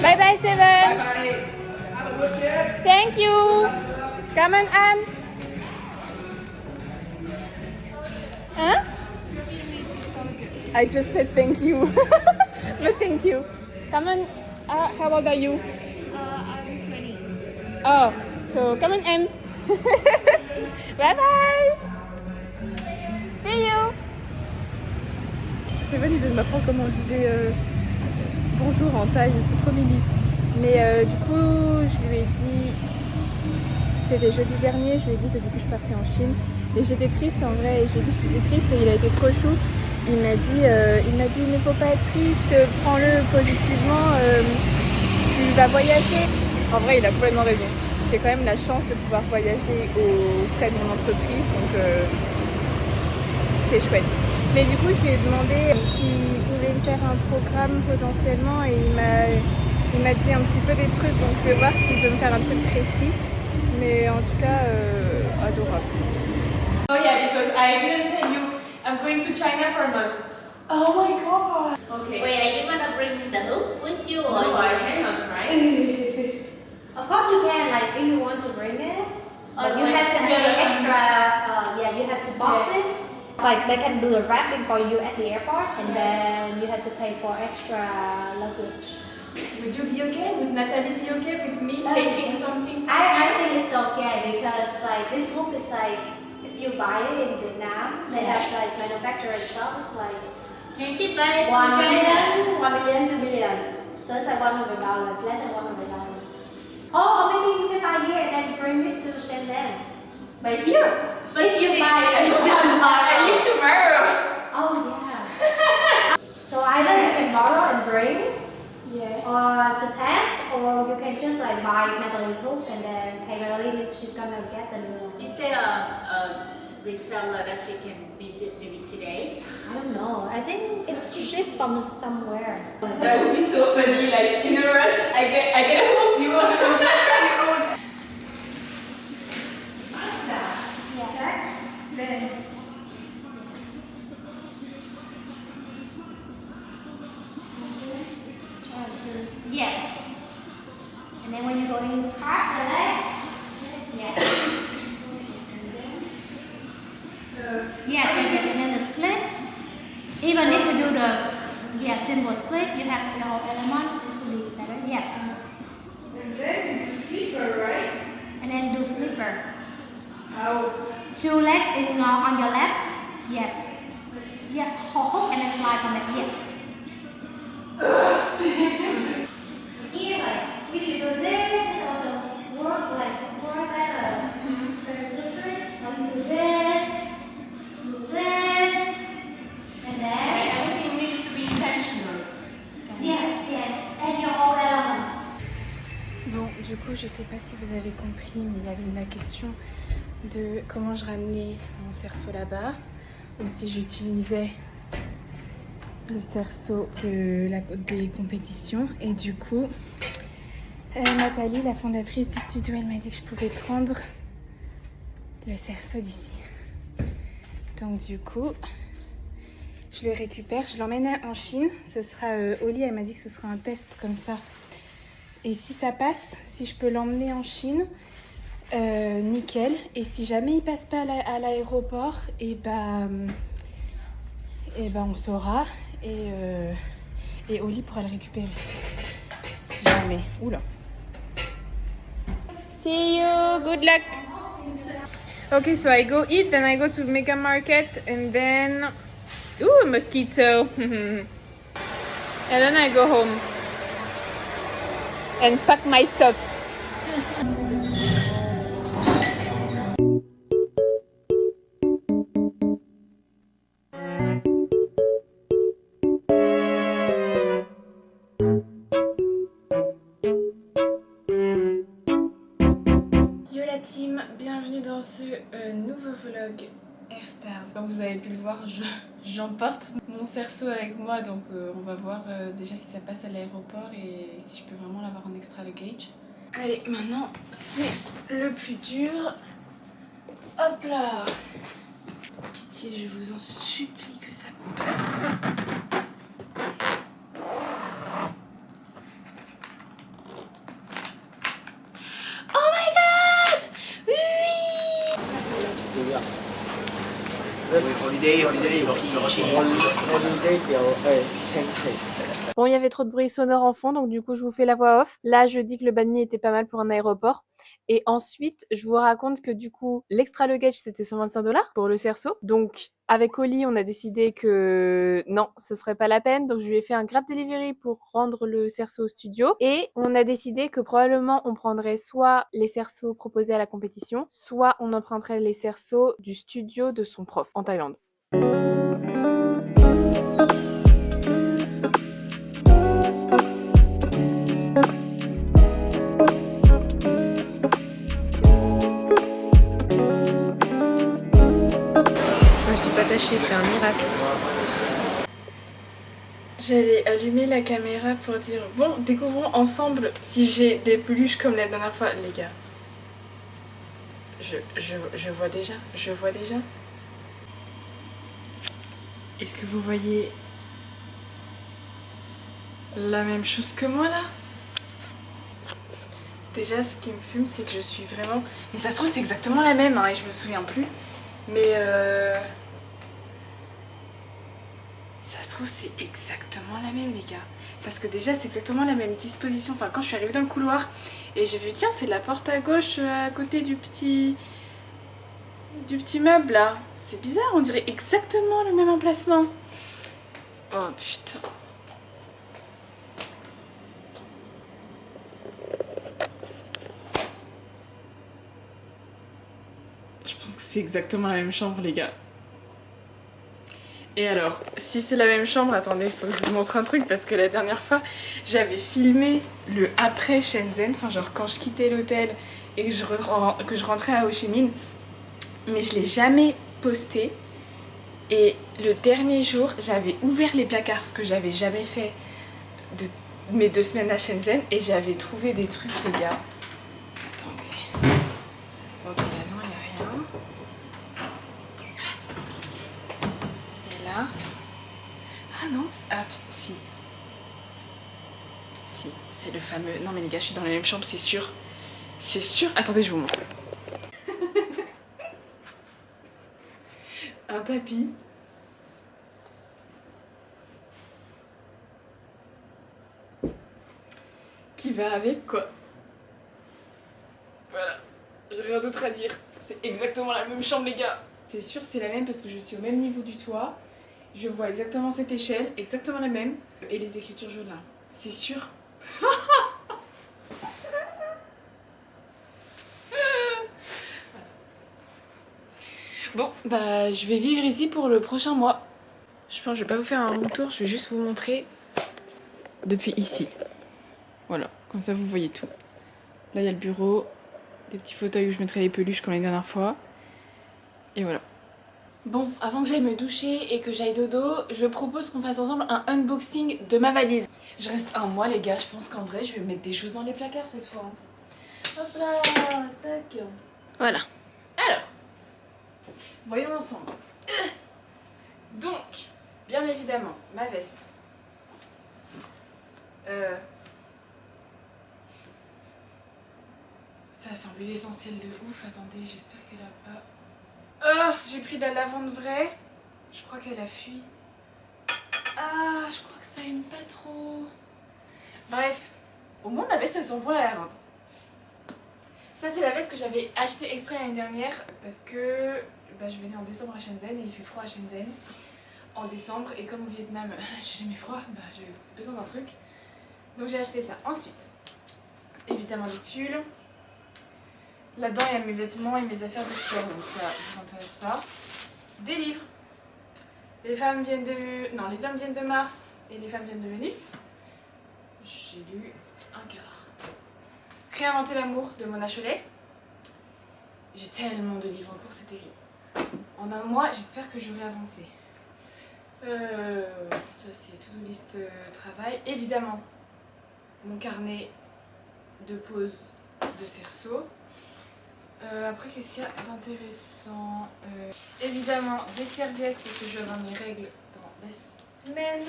Bye bye, Seven. Bye bye. Have a good trip. Thank you. Come on, Anne. Huh? I just said thank you. But thank you. Come on. How old are you? I'm 20. Oh, so come on, M. Bye bye. See you. Seven, il vient de m'apprendre comment on disait bonjour en thaï, c'est trop mimi. Mais du coup, je lui ai dit, c'était jeudi dernier, je lui ai dit que du coup je partais en Chine. Et j'étais triste en vrai, et je lui ai dit que j'étais triste et il a été trop chou. Il m'a dit, il ne faut pas être triste, prends-le positivement, tu vas voyager. En vrai, il a complètement raison. J'ai quand même la chance de pouvoir voyager aux frais de mon entreprise, donc c'est chouette. Mais du coup, je lui ai demandé s'il pouvait me faire un programme potentiellement et il m'a dit un petit peu des trucs, donc je vais voir s'il peut me faire un truc précis. Mais en tout cas, adorable. Oh yeah, because I didn't tell you I'm going to China for a month. Oh my god! Okay. Wait, are you gonna bring the hoop with you or No, you... I cannot, right? Of course you can, like if you want to bring it. But You like, have to yeah, pay extra, yeah, you have to box Yeah. it. Like they can do a wrapping for you at the airport and then you have to pay for extra luggage. Would you be okay? Would Natalie be okay with me Oh, taking yeah. something? I think it's okay because like this hoop is like, if you buy it in Vietnam, they have like manufacturer itself, it's like Can she buy it 1 from China? million, 1 million, 2 million. So it's like $100, less than $100. Oh, or maybe you can buy here and then bring it to Shenzhen. But here. But if you buy it I leave tomorrow. oh yeah. So either you can borrow and bring, Yeah. or to test, or you can just like buy Natalie's hook and then pay Natalie, she's gonna get the new one. Is there a reseller that she can visit maybe today? I don't know. I think it's shipped from somewhere. That would be so funny. Like in a rush, I get a hope you want to go back on your own. Yes. And then when you go in cross the leg, yes. Yes, and then the split. Even if you do the simple split, you have the whole element, it will be better. Yes. And then you do sleeper, right? And then do slipper. How? 2 legs on your left. Yes. Yeah, hook and then slide on the yes. Here, like, if you do this, it also work better. Very good trick. Or you do this, and then Everything needs to be intentional. yes, and your whole elements. Bon, du coup, je sais pas si vous avez compris, mais il y avait la question de comment je ramenais mon cerceau là-bas, ou si j'utilisais le cerceau des compétitions. Et du coup, Nathalie, la fondatrice du studio, elle m'a dit que je pouvais prendre le cerceau d'ici. Donc du coup, je le récupère, je l'emmène en Chine. Ce sera Oli, elle m'a dit que ce sera un test comme ça. Et si ça passe, si je peux l'emmener en Chine, nickel. Et si jamais il passe pas à l'aéroport, et ben on saura. Et Oli pourra le récupérer. Si jamais. Oula. See you. Good luck. Okay, so I go eat, then I go to Mega Market, and then... Ooh, mosquito. And then I go home. And pack my stuff. Yo la team, bienvenue dans ce nouveau vlog Airstars. Comme vous avez pu le voir, j'emporte mon cerceau avec moi, donc on va voir déjà si ça passe à l'aéroport et si je peux vraiment l'avoir en extra luggage. Allez, maintenant c'est le plus dur. Hop là! Pitié, je vous en supplie que ça passe. holiday แบบชีส holiday เดี๋ยวเช็ค Bon, il y avait trop de bruit sonore en fond, donc du coup, je vous fais la voix off. Là, je dis que le banh mi était pas mal pour un aéroport. Et ensuite, je vous raconte que du coup, l'extra luggage, c'était 125 $ pour le cerceau. Donc, avec Oli, on a décidé que non, ce serait pas la peine. Donc, je lui ai fait un Grab Delivery pour rendre le cerceau au studio. Et on a décidé que probablement, on prendrait soit les cerceaux proposés à la compétition, soit on emprunterait les cerceaux du studio de son prof en Thaïlande. Je me suis pas tachée, c'est un miracle. J'allais allumer la caméra pour dire bon, découvrons ensemble si j'ai des peluches comme la dernière fois, les gars. Je vois déjà, Est-ce que vous voyez la même chose que moi là? Déjà, ce qui me fume, c'est que je suis vraiment... Mais ça se trouve, c'est exactement la même, hein, et je me souviens plus. Mais ça se trouve, c'est exactement la même, les gars. Parce que déjà, c'est exactement la même disposition. Enfin, quand je suis arrivée dans le couloir, et j'ai vu, tiens, c'est la porte à gauche, à côté du petit meuble, là. C'est bizarre, on dirait exactement le même emplacement. Oh, putain. Je pense que c'est exactement la même chambre, les gars. Et alors, si c'est la même chambre, attendez, faut que je vous montre un truc parce que la dernière fois, j'avais filmé le après Shenzhen, enfin genre quand je quittais l'hôtel et que je rentrais à Ho Chi Minh, mais je l'ai jamais posté. Et le dernier jour, j'avais ouvert les placards, ce que j'avais jamais fait de mes 2 semaines à Shenzhen, et j'avais trouvé des trucs, les gars. Attendez. Ok, là non, il n'y a rien. Et là. Ah non. Ah si. Si, c'est le fameux... Non mais les gars, je suis dans la même chambre, c'est sûr. C'est sûr. Attendez, je vous montre. Un tapis. Qui va avec quoi. Voilà. Rien d'autre à dire. C'est exactement la même chambre, les gars. C'est sûr, c'est la même parce que je suis au même niveau du toit. Je vois exactement cette échelle, exactement la même. Et les écritures jaunes là. C'est sûr. Bon, bah je vais vivre ici pour le prochain mois. Je pense que je vais pas vous faire un room tour, je vais juste vous montrer depuis ici. Voilà, comme ça vous voyez tout. Là il y a le bureau, des petits fauteuils où je mettrai les peluches comme la dernière fois. Et voilà. Bon, avant que j'aille me doucher et que j'aille dodo, je propose qu'on fasse ensemble un unboxing de ma valise. Je reste un mois, les gars, je pense qu'en vrai je vais mettre des choses dans les placards cette fois. Hop là, tac. Voilà. Alors, voyons ensemble. Donc, bien évidemment, ma veste. Ça sent l'huile essentielle de ouf. Attendez, j'espère qu'elle a pas... Oh, j'ai pris de la lavande vraie. Je crois qu'elle a fui. Ah, je crois que ça aime pas trop. Bref, au moins ma veste elle sent bon la lavande. Ça c'est la veste que j'avais achetée exprès l'année dernière parce que bah, je venais en décembre à Shenzhen et il fait froid à Shenzhen en décembre, et comme au Vietnam j'ai jamais froid, bah, j'ai besoin d'un truc. Donc j'ai acheté ça. Ensuite, évidemment des pulls. Là-dedans il y a mes vêtements et mes affaires de sport, donc ça ne vous intéresse pas. Des livres. Les femmes viennent de... Non, les hommes viennent de Mars et les femmes viennent de Vénus. J'ai lu un quart. Réinventer l'amour de Mona Chollet. J'ai tellement de livres en cours, c'est terrible. En un mois, j'espère que j'aurai avancé. Ça c'est to-do list travail. Évidemment, mon carnet de pause de cerceau. Après, qu'est-ce qu'il y a d'intéressant? Évidemment, des serviettes parce que je vais avoir mes règles dans la semaine.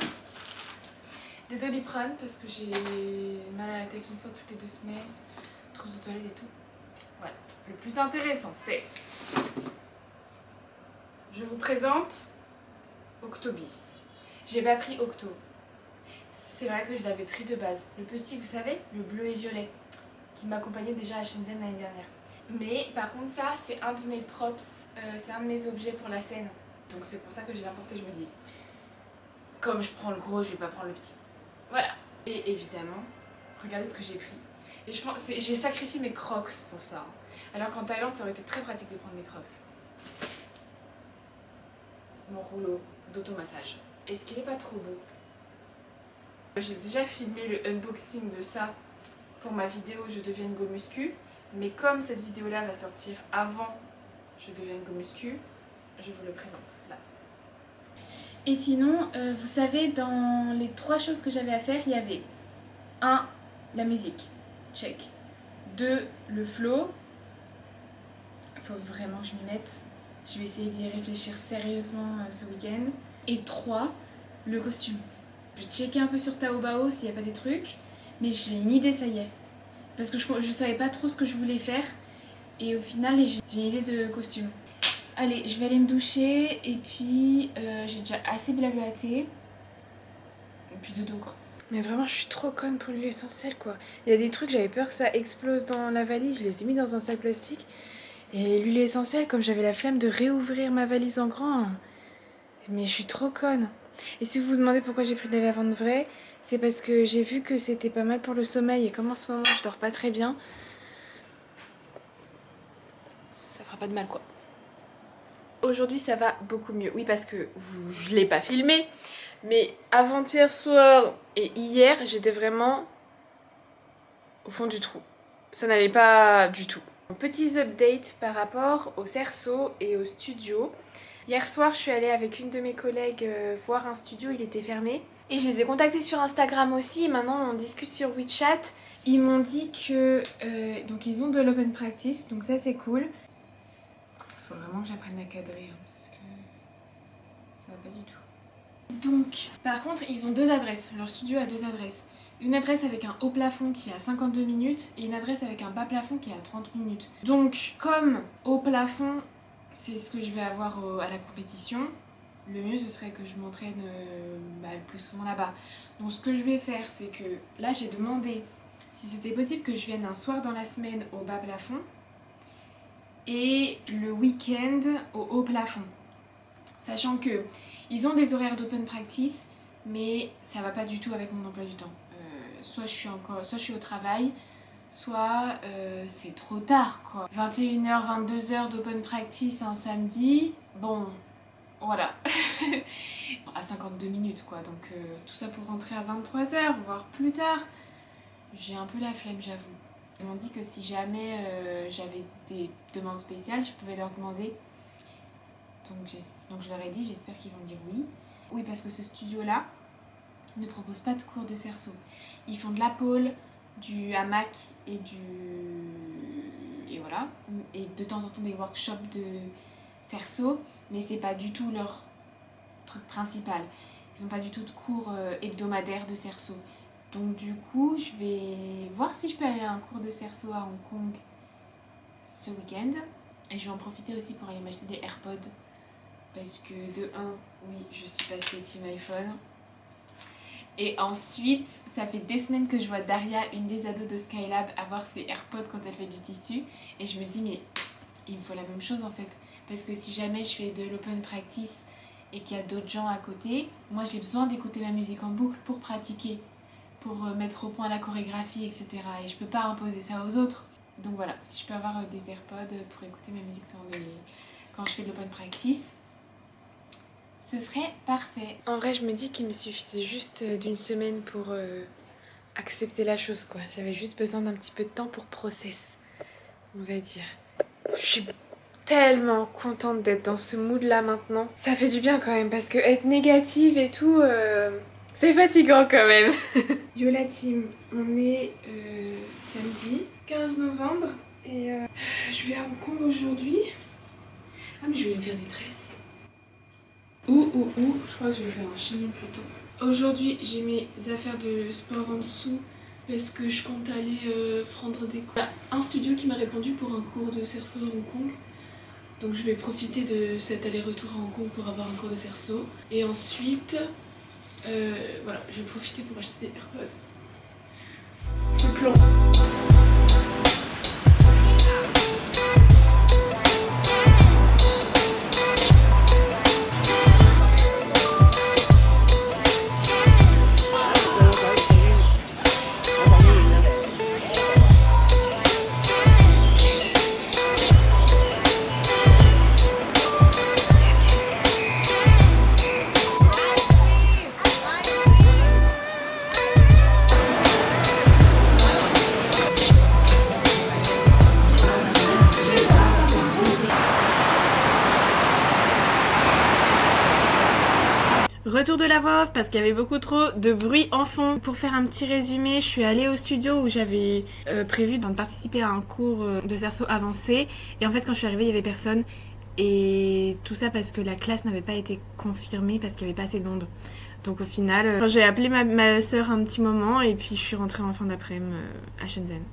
Des Doliprane parce que j'ai mal à la tête une fois toutes les 2 semaines. Trousse de toilette et tout. Le plus intéressant, c'est... Je vous présente Octobis. J'ai pas pris Octo. C'est vrai que je l'avais pris de base. Le petit, vous savez, le bleu et violet, qui m'accompagnait déjà à Shenzhen l'année dernière. Mais par contre ça, c'est un de mes props, c'est un de mes objets pour la scène. Donc c'est pour ça que je l'ai importé, je me dis, comme je prends le gros, je vais pas prendre le petit. Voilà. Et évidemment, regardez ce que j'ai pris. Et je pense, j'ai sacrifié mes crocs pour ça. Alors qu'en Thaïlande, ça aurait été très pratique de prendre mes crocs. Mon rouleau d'automassage. Est-ce qu'il est pas trop beau? J'ai déjà filmé le unboxing de ça pour ma vidéo Je devienne go muscu. Mais comme cette vidéo-là va sortir avant Je devienne go muscu, je vous le présente là. Et sinon, vous savez, dans les 3 choses que j'avais à faire, il y avait 1. La musique, check. 2. Le flow. Il faut vraiment que je m'y mette. Je vais essayer d'y réfléchir sérieusement ce week-end. Et 3. Le costume. Je vais checker un peu sur Taobao s'il n'y a pas des trucs. Mais j'ai une idée, ça y est. Parce que je savais pas trop ce que je voulais faire. Et au final, j'ai une idée de costume. Allez, je vais aller me doucher. Et puis, j'ai déjà assez blablaté. Et puis dodo quoi. Mais vraiment, je suis trop conne pour l'huile essentielle quoi. Il y a des trucs, j'avais peur que ça explose dans la valise. Je les ai mis dans un sac plastique. Et l'huile essentielle, comme j'avais la flemme de réouvrir ma valise en grand. Mais je suis trop conne. Et si vous vous demandez pourquoi j'ai pris de la lavande vraie, c'est parce que j'ai vu que c'était pas mal pour le sommeil. Et comme en ce moment je dors pas très bien, ça fera pas de mal quoi. Aujourd'hui ça va beaucoup mieux. Oui, parce que je l'ai pas filmé, mais avant-hier soir et hier j'étais vraiment au fond du trou. Ça n'allait pas du tout. Petits updates par rapport au cerceau et au studio. Hier soir, je suis allée avec une de mes collègues voir un studio, il était fermé. Et je les ai contactés sur Instagram aussi, et maintenant on discute sur WeChat. Ils m'ont dit que... donc ils ont de l'open practice, donc ça c'est cool. Faut vraiment que j'apprenne à cadrer, hein, parce que ça va pas du tout. Donc, par contre, ils ont 2 adresses. Leur studio a 2 adresses. Une adresse avec un haut plafond qui est à 52 minutes et une adresse avec un bas plafond qui est à 30 minutes. Donc, comme haut plafond, c'est ce que je vais avoir à la compétition, le mieux ce serait que je m'entraîne le plus souvent là-bas. Donc ce que je vais faire, c'est que là j'ai demandé si c'était possible que je vienne un soir dans la semaine au bas plafond et le week-end au haut plafond. Sachant que ils ont des horaires d'open practice, mais ça va pas du tout avec mon emploi du temps. Soit je suis au travail, soit c'est trop tard quoi. 21h, 22h d'open practice un samedi, bon, voilà. À 52 minutes quoi, donc tout ça pour rentrer à 23h, voire plus tard. J'ai un peu la flemme, j'avoue. Ils m'ont dit que si jamais j'avais des demandes spéciales, je pouvais leur demander. Donc je leur ai dit, j'espère qu'ils vont dire oui. Oui, parce que ce studio-là ne propose pas de cours de cerceau. Ils font de la pole, du hamac et voilà. Et de temps en temps des workshops de cerceau, mais c'est pas du tout leur truc principal. Ils n'ont pas du tout de cours hebdomadaires de cerceau. Donc du coup, je vais voir si je peux aller à un cours de cerceau à Hong Kong ce week-end. Et je vais en profiter aussi pour aller m'acheter des AirPods. Parce que de 1, oui, je suis passée team iPhone. Et ensuite, ça fait des semaines que je vois Daria, une des ados de Skylab, avoir ses AirPods quand elle fait du tissu. Et je me dis, mais il me faut la même chose en fait. Parce que si jamais je fais de l'open practice et qu'il y a d'autres gens à côté, moi j'ai besoin d'écouter ma musique en boucle pour pratiquer, pour mettre au point la chorégraphie, etc. Et je peux pas imposer ça aux autres. Donc voilà, si je peux avoir des AirPods pour écouter ma musique quand je fais de l'open practice, ce serait parfait. En vrai, je me dis qu'il me suffisait juste d'une semaine pour accepter la chose, quoi. J'avais juste besoin d'un petit peu de temps pour process, on va dire. Je suis tellement contente d'être dans ce mood-là maintenant. Ça fait du bien quand même, parce que être négative et tout, c'est fatigant quand même. Yola Team, on est samedi 15 novembre et je vais à Hong Kong aujourd'hui. Ah mais je vais me faire des tresses. Je crois que je vais faire un chignon plutôt. Aujourd'hui, j'ai mes affaires de sport en dessous parce que je compte aller prendre des cours. Il y a un studio qui m'a répondu pour un cours de cerceau à Hong Kong. Donc je vais profiter de cet aller-retour à Hong Kong pour avoir un cours de cerceau. Et ensuite, voilà, je vais profiter pour acheter des AirPods. Ce plan. Retour de la voix off parce qu'il y avait beaucoup trop de bruit en fond. Pour faire un petit résumé, je suis allée au studio où j'avais prévu de participer à un cours de cerceau avancé. Et en fait quand je suis arrivée il n'y avait personne. Et tout ça parce que la classe n'avait pas été confirmée parce qu'il n'y avait pas assez de monde. Donc au final, j'ai appelé ma soeur un petit moment et puis je suis rentrée en fin d'après-midi à Shenzhen.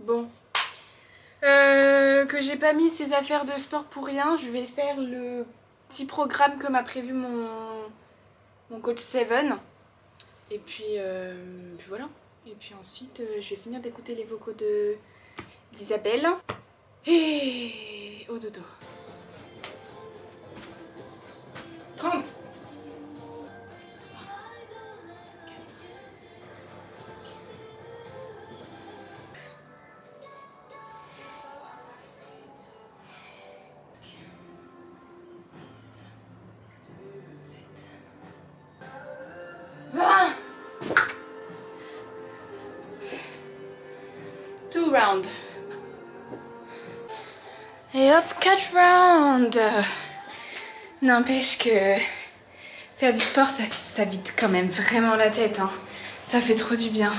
Bon, que j'ai pas mis ces affaires de sport pour rien, je vais faire le petit programme que m'a prévu mon coach Seven. Et puis voilà. Et puis ensuite, je vais finir d'écouter les vocaux d'Isabelle. Et au dodo. 30. 2 rounds. Et hop, 4 rounds. N'empêche que faire du sport, ça vide quand même vraiment la tête. Hein. Ça fait trop du bien.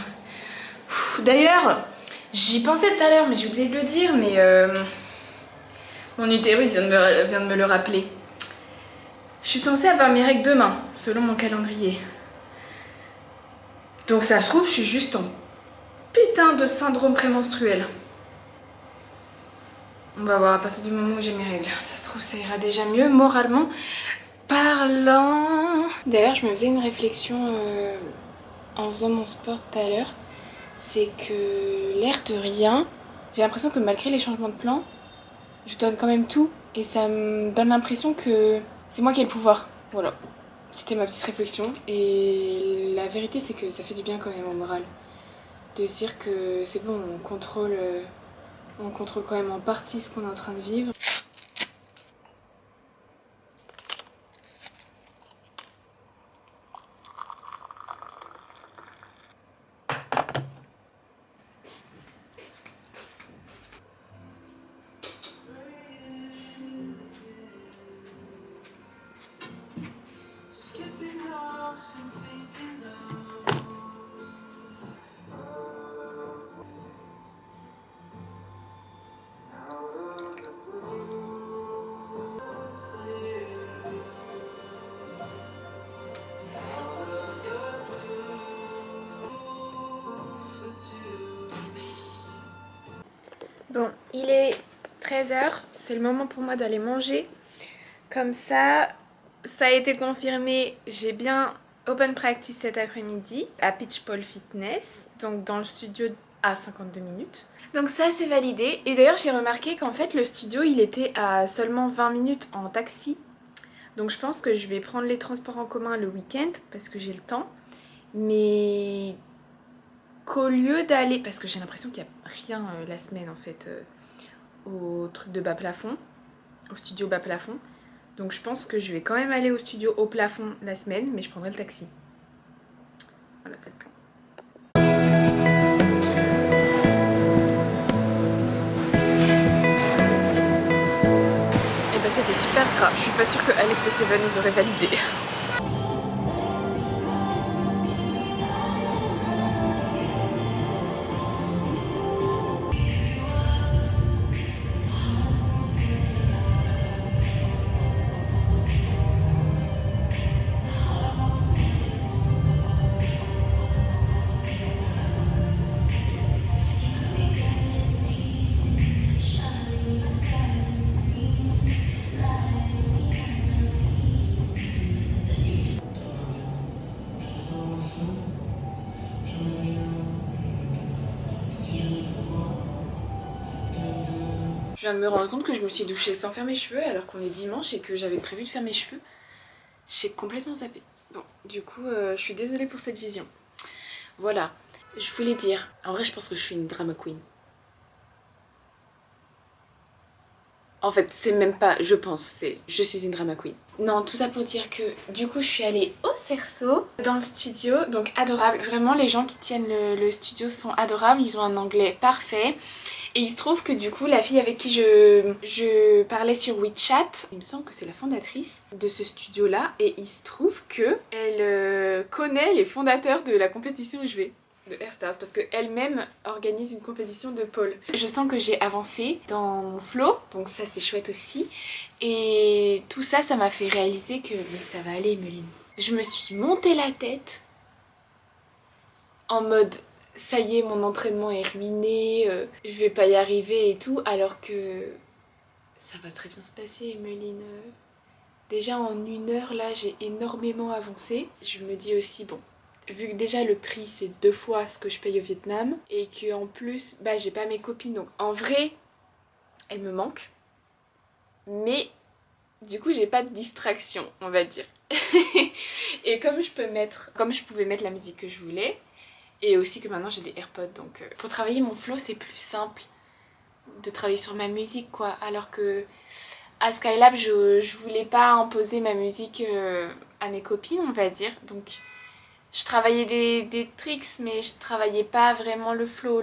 D'ailleurs, j'y pensais tout à l'heure, mais j'ai oublié de le dire, mais mon utérus vient de me le rappeler. Je suis censée avoir mes règles demain, selon mon calendrier. Donc ça se trouve, je suis juste en putain de syndrome prémenstruel. On va voir à partir du moment où j'ai mes règles. Ça se trouve, ça ira déjà mieux, moralement parlant. D'ailleurs, je me faisais une réflexion en faisant mon sport tout à l'heure. C'est que l'air de rien, j'ai l'impression que malgré les changements de plan, je donne quand même tout. Et ça me donne l'impression que c'est moi qui ai le pouvoir. Voilà. C'était ma petite réflexion. Et la vérité, c'est que ça fait du bien quand même au moral. De se dire que c'est bon, on contrôle quand même en partie ce qu'on est en train de vivre. Bon, il est 13h, c'est le moment pour moi d'aller manger. Comme ça a été confirmé, j'ai bien open practice cet après-midi à Pitchpole Fitness, donc dans le studio à 52 minutes. Donc ça c'est validé. Et d'ailleurs j'ai remarqué qu'en fait le studio il était à seulement 20 minutes en taxi. Donc je pense que je vais prendre les transports en commun le week-end parce que j'ai le temps. Mais qu'au lieu d'aller, parce que j'ai l'impression qu'il n'y a rien la semaine en fait au truc de bas plafond, au studio bas plafond. Donc je pense que je vais quand même aller au studio haut plafond la semaine, mais je prendrai le taxi. Voilà, c'est le plan. Et bah c'était super gras. Je suis pas sûre que Alex et Seven ils auraient validé. Je viens de me rendre compte que je me suis douchée sans faire mes cheveux alors qu'on est dimanche et que j'avais prévu de faire mes cheveux. J'ai complètement zappé. Bon, du coup, je suis désolée pour cette vision. Voilà, je voulais dire, en vrai je pense que je suis une drama queen. En fait, c'est même pas je pense, c'est je suis une drama queen. Non, tout ça pour dire que du coup je suis allée au Cerceau, dans le studio, donc adorable. Vraiment les gens qui tiennent le studio sont adorables, ils ont un anglais parfait. Et il se trouve que du coup la fille avec qui je parlais sur WeChat, il me semble que c'est la fondatrice de ce studio là, et il se trouve que elle connaît les fondateurs de la compétition où je vais. De Airstars, parce qu'elle-même organise une compétition de pole. Je sens que j'ai avancé dans mon flow, donc ça c'est chouette aussi. Et tout ça, ça m'a fait réaliser que mais ça va aller Emeline. Je me suis monté la tête en mode ça y est, mon entraînement est ruiné, je vais pas y arriver et tout, alors que ça va très bien se passer Emeline. Déjà en 1 heure là, j'ai énormément avancé. Je me dis aussi bon, vu que déjà le prix c'est 2 fois ce que je paye au Vietnam et que en plus bah j'ai pas mes copines, donc en vrai elles me manquent, mais du coup j'ai pas de distraction on va dire. Et comme je pouvais mettre la musique que je voulais, et aussi que maintenant j'ai des AirPods, donc pour travailler mon flow c'est plus simple de travailler sur ma musique quoi, alors que à Skylab je voulais pas imposer ma musique à mes copines on va dire, donc je travaillais des tricks, mais je travaillais pas vraiment le flow.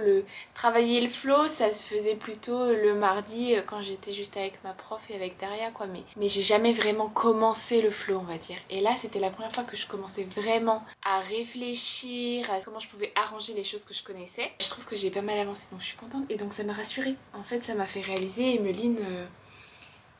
Travailler le flow, ça se faisait plutôt le mardi quand j'étais juste avec ma prof et avec Daria, quoi. Mais j'ai jamais vraiment commencé le flow, on va dire. Et là, c'était la première fois que je commençais vraiment à réfléchir à comment je pouvais arranger les choses que je connaissais. Je trouve que j'ai pas mal avancé, donc je suis contente. Et donc ça m'a rassurée. En fait, ça m'a fait réaliser, Emeline...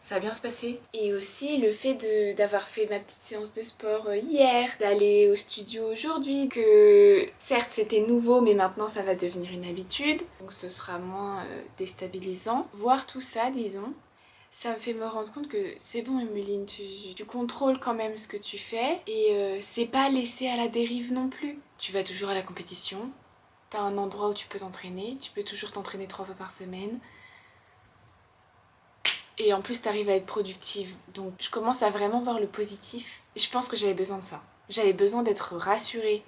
ça va bien se passer. Et aussi le fait d'avoir fait ma petite séance de sport hier, d'aller au studio aujourd'hui, que certes c'était nouveau mais maintenant ça va devenir une habitude, donc ce sera moins déstabilisant. Voir tout ça, disons, ça me fait me rendre compte que c'est bon Emeline, tu contrôles quand même ce que tu fais et c'est pas laissé à la dérive non plus. Tu vas toujours à la compétition, t'as un endroit où tu peux t'entraîner, tu peux toujours t'entraîner 3 fois par semaine. Et en plus, t'arrives à être productive. Donc, je commence à vraiment voir le positif. Et je pense que j'avais besoin de ça. J'avais besoin d'être rassurée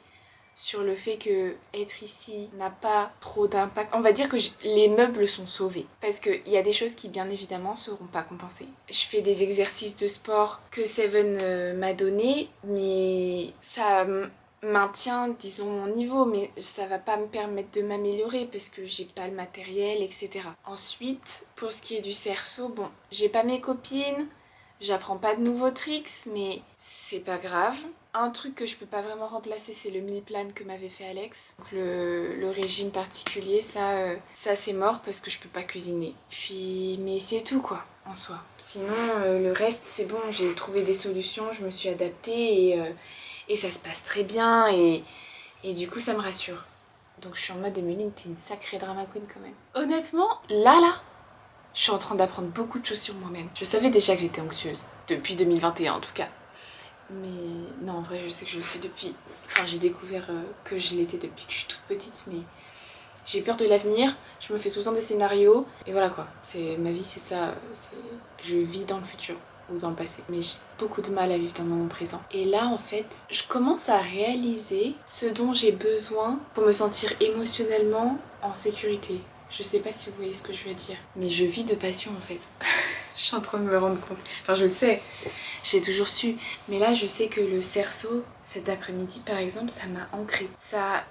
sur le fait que être ici n'a pas trop d'impact. On va dire que les meubles sont sauvés. Parce qu'il y a des choses qui, bien évidemment, seront pas compensées. Je fais des exercices de sport que Seven m'a donné, mais ça maintient, disons, mon niveau, mais ça va pas me permettre de m'améliorer parce que j'ai pas le matériel, etc. Ensuite, pour ce qui est du cerceau, bon, j'ai pas mes copines, j'apprends pas de nouveaux tricks, mais c'est pas grave. Un truc que je peux pas vraiment remplacer, c'est le meal plan que m'avait fait Alex. Donc le régime particulier, ça c'est mort parce que je peux pas cuisiner. Puis, mais c'est tout quoi, en soi. Sinon, le reste, c'est bon, j'ai trouvé des solutions, je me suis adaptée et ça se passe très bien et du coup ça me rassure. Donc je suis en mode Emeline, t'es une sacrée drama queen quand même. Honnêtement, là, je suis en train d'apprendre beaucoup de choses sur moi-même. Je savais déjà que j'étais anxieuse, depuis 2021 en tout cas. Mais non, en vrai je sais que je le suis depuis... Enfin j'ai découvert que je l'étais depuis que je suis toute petite, mais j'ai peur de l'avenir, je me fais tout le temps des scénarios. Et voilà quoi, ma vie c'est ça, je vis dans le futur ou dans le passé, mais j'ai beaucoup de mal à vivre dans le moment présent. Et là en fait, je commence à réaliser ce dont j'ai besoin pour me sentir émotionnellement en sécurité. Je sais pas si vous voyez ce que je veux dire, mais je vis de passion en fait. Je suis en train de me rendre compte. Enfin je le sais, j'ai toujours su, mais là je sais que le cerceau, cet après-midi par exemple, ça m'a ancré. Ça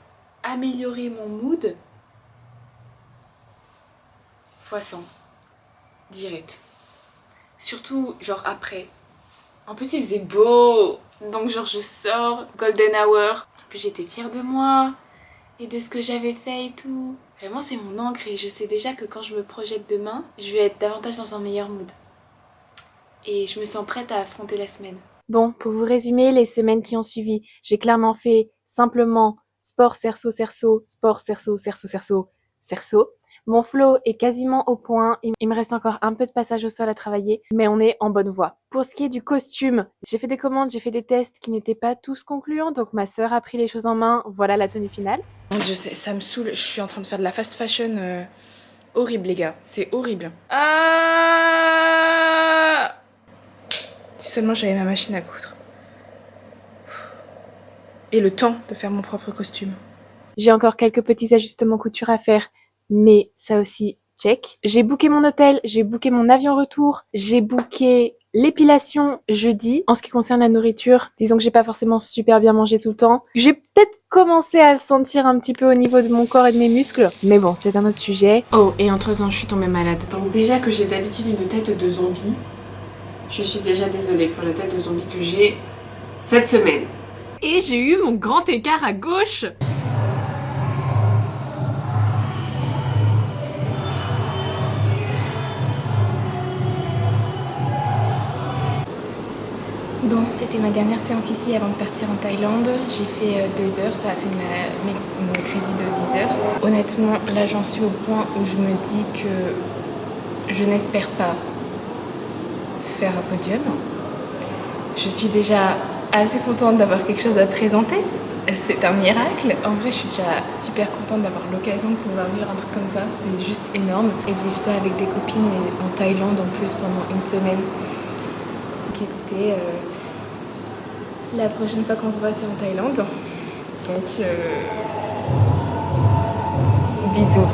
a amélioré mon mood fois 100, direct. Surtout genre après. En plus il faisait beau, donc genre je sors, golden hour. En plus j'étais fière de moi et de ce que j'avais fait et tout. Vraiment c'est mon ancre et je sais déjà que quand je me projette demain, je vais être davantage dans un meilleur mood. Et je me sens prête à affronter la semaine. Bon, pour vous résumer, les semaines qui ont suivi, j'ai clairement fait simplement sport, cerceau, cerceau, sport, cerceau, cerceau, cerceau, cerceau. Mon flow est quasiment au point, il me reste encore un peu de passage au sol à travailler, mais on est en bonne voie. Pour ce qui est du costume, j'ai fait des commandes, j'ai fait des tests qui n'étaient pas tous concluants, donc ma sœur a pris les choses en main, voilà la tenue finale. Mon Dieu, ça me saoule, je suis en train de faire de la fast fashion horrible les gars, c'est horrible. Ah! Si seulement j'avais ma machine à coudre. Et le temps de faire mon propre costume. J'ai encore quelques petits ajustements couture à faire, mais ça aussi, check. J'ai booké mon hôtel, j'ai booké mon avion retour, j'ai booké l'épilation jeudi. En ce qui concerne la nourriture, disons que j'ai pas forcément super bien mangé tout le temps. J'ai peut-être commencé à le sentir un petit peu au niveau de mon corps et de mes muscles, mais bon, c'est un autre sujet. Oh, et entre-temps, je suis tombée malade. Donc déjà que j'ai d'habitude une tête de zombie, je suis déjà désolée pour la tête de zombie que j'ai cette semaine. Et j'ai eu mon grand écart à gauche. Bon, c'était ma dernière séance ici avant de partir en Thaïlande. J'ai fait 2 heures, ça a fait mon crédit de 10 heures. Honnêtement, là j'en suis au point où je me dis que je n'espère pas faire un podium. Je suis déjà assez contente d'avoir quelque chose à présenter. C'est un miracle. En vrai, je suis déjà super contente d'avoir l'occasion de pouvoir vivre un truc comme ça. C'est juste énorme. Et de vivre ça avec des copines et en Thaïlande en plus pendant une semaine. Donc écoutez, la prochaine fois qu'on se voit, c'est en Thaïlande. Donc, bisous.